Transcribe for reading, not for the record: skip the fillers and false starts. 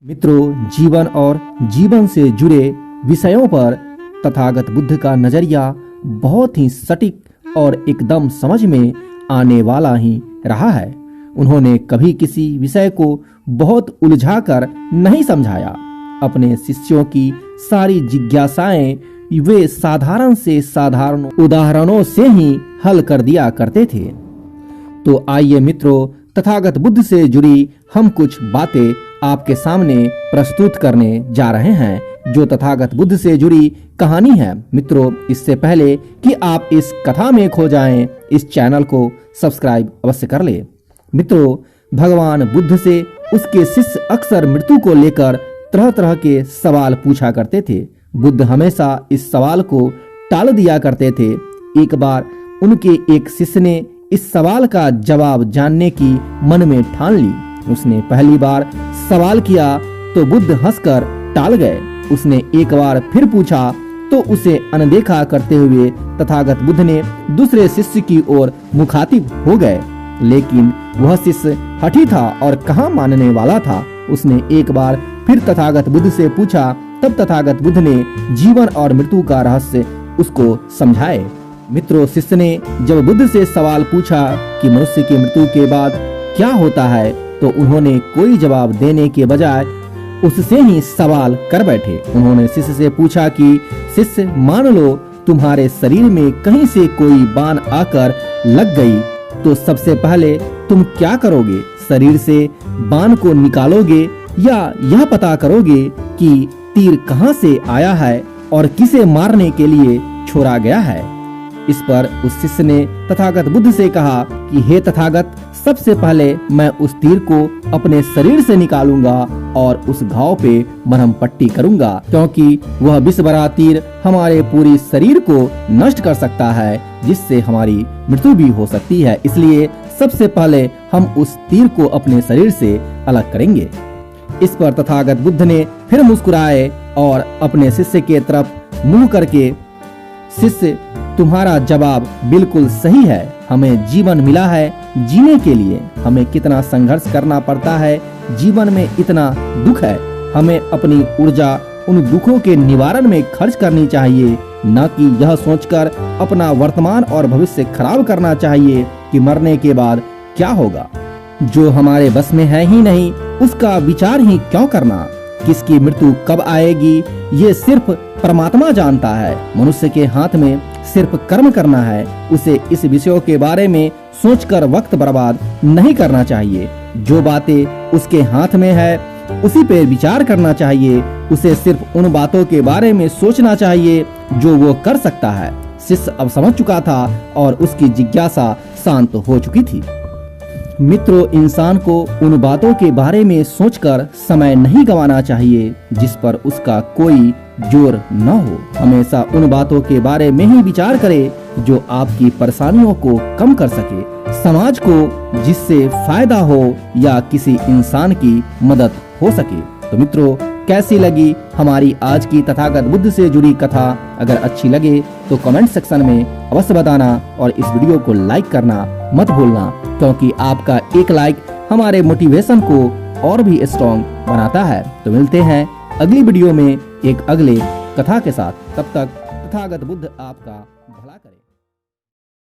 मित्रों, जीवन और जीवन से जुड़े विषयों पर तथागत बुद्ध का नजरिया बहुत ही सटीक और एकदम समझ में आने वाला ही रहा है। उन्होंने कभी किसी विषय को बहुत उलझाकर नहीं समझाया। अपने शिष्यों की सारी जिज्ञासाएं वे साधारण से साधारण उदाहरणों से ही हल कर दिया करते थे। तो आइए मित्रों, तथागत बुद्ध से जुड़ी हम कुछ बातें आपके सामने प्रस्तुत करने जा रहे हैं, जो तथागत बुद्ध से जुड़ी कहानी है। मित्रों, इससे पहले कि आप इस कथा में खो जाएं, इस चैनल को सब्सक्राइब अवश्य कर ले। मित्रों, भगवान बुद्ध से उसके शिष्य अक्सर मृत्यु को लेकर तरह तरह के सवाल पूछा करते थे। बुद्ध हमेशा इस सवाल को टाल दिया करते थे। एक बार उनके एक शिष्य ने इस सवाल का जवाब जानने की मन में ठान ली। उसने पहली बार सवाल किया तो बुद्ध हंसकर टाल गए। उसने एक बार फिर पूछा तो उसे अनदेखा करते हुए तथागत बुद्ध ने दूसरे शिष्य की ओर मुखातिब हो गए। लेकिन वह शिष्य हठी था और कहाँ मानने वाला था। उसने एक बार फिर तथागत बुद्ध से पूछा, तब तथागत बुद्ध ने जीवन और मृत्यु का रहस्य उसको समझाए। मित्रों, शिष्य ने जब बुद्ध से सवाल पूछा कि मनुष्य की मृत्यु के बाद क्या होता है, तो उन्होंने कोई जवाब देने के बजाय उससे ही सवाल कर बैठे। उन्होंने शिष्य से पूछा कि शिष्य, मान लो तुम्हारे शरीर में कहीं से कोई बाण आकर लग गई, तो सबसे पहले तुम क्या करोगे? शरीर से बाण को निकालोगे या यह पता करोगे कि तीर कहाँ से आया है और किसे मारने के लिए छोड़ा गया है? इस पर उस शिष्य ने तथागत बुद्ध से कहा कि हे तथागत, सबसे पहले मैं उस तीर को अपने शरीर से निकालूंगा और उस घाव पे मरहम पट्टी करूंगा, क्योंकि वह विष भरा तीर हमारे पूरी शरीर को नष्ट कर सकता है, जिससे हमारी मृत्यु भी हो सकती है। इसलिए सबसे पहले हम उस तीर को अपने शरीर से अलग करेंगे। इस पर तथागत बुद्ध ने फिर मुस्कुराए और अपने शिष्य के तरफ मुंह करके, शिष्य, तुम्हारा जवाब बिल्कुल सही है। हमें जीवन मिला है जीने के लिए। हमें कितना संघर्ष करना पड़ता है, जीवन में इतना दुख है। हमें अपनी ऊर्जा उन दुखों के निवारण में खर्च करनी चाहिए, न कि यह सोचकर अपना वर्तमान और भविष्य खराब करना चाहिए कि मरने के बाद क्या होगा। जो हमारे बस में है ही नहीं, उसका विचार ही क्यों करना। किसकी मृत्यु कब आएगी ये सिर्फ परमात्मा जानता है। मनुष्य के हाथ में सिर्फ कर्म करना है। उसे इस विषयों के बारे में सोचकर वक्त बर्बाद नहीं करना चाहिए। जो बातें उसके हाथ में है उसी पे विचार करना चाहिए। उसे सिर्फ उन बातों के बारे में सोचना चाहिए जो वो कर सकता है। शिष्य अब समझ चुका था और उसकी जिज्ञासा शांत हो चुकी थी। मित्रों, इंसान को उन बातों के बारे में सोचकर समय नहीं गंवाना चाहिए जिस पर उसका कोई जोर न हो। हमेशा उन बातों के बारे में ही विचार करे जो आपकी परेशानियों को कम कर सके, समाज को जिससे फायदा हो या किसी इंसान की मदद हो सके। तो मित्रों, कैसी लगी हमारी आज की तथागत बुद्ध से जुड़ी कथा? अगर अच्छी लगे तो कमेंट सेक्शन में अवश्य बताना और इस वीडियो को लाइक करना मत भूलना, क्योंकि आपका एक लाइक हमारे मोटिवेशन को और भी स्ट्रॉन्ग बनाता है। तो मिलते हैं अगली वीडियो में एक अगले कथा के साथ। तब तक तथागत बुद्ध आपका भला करे।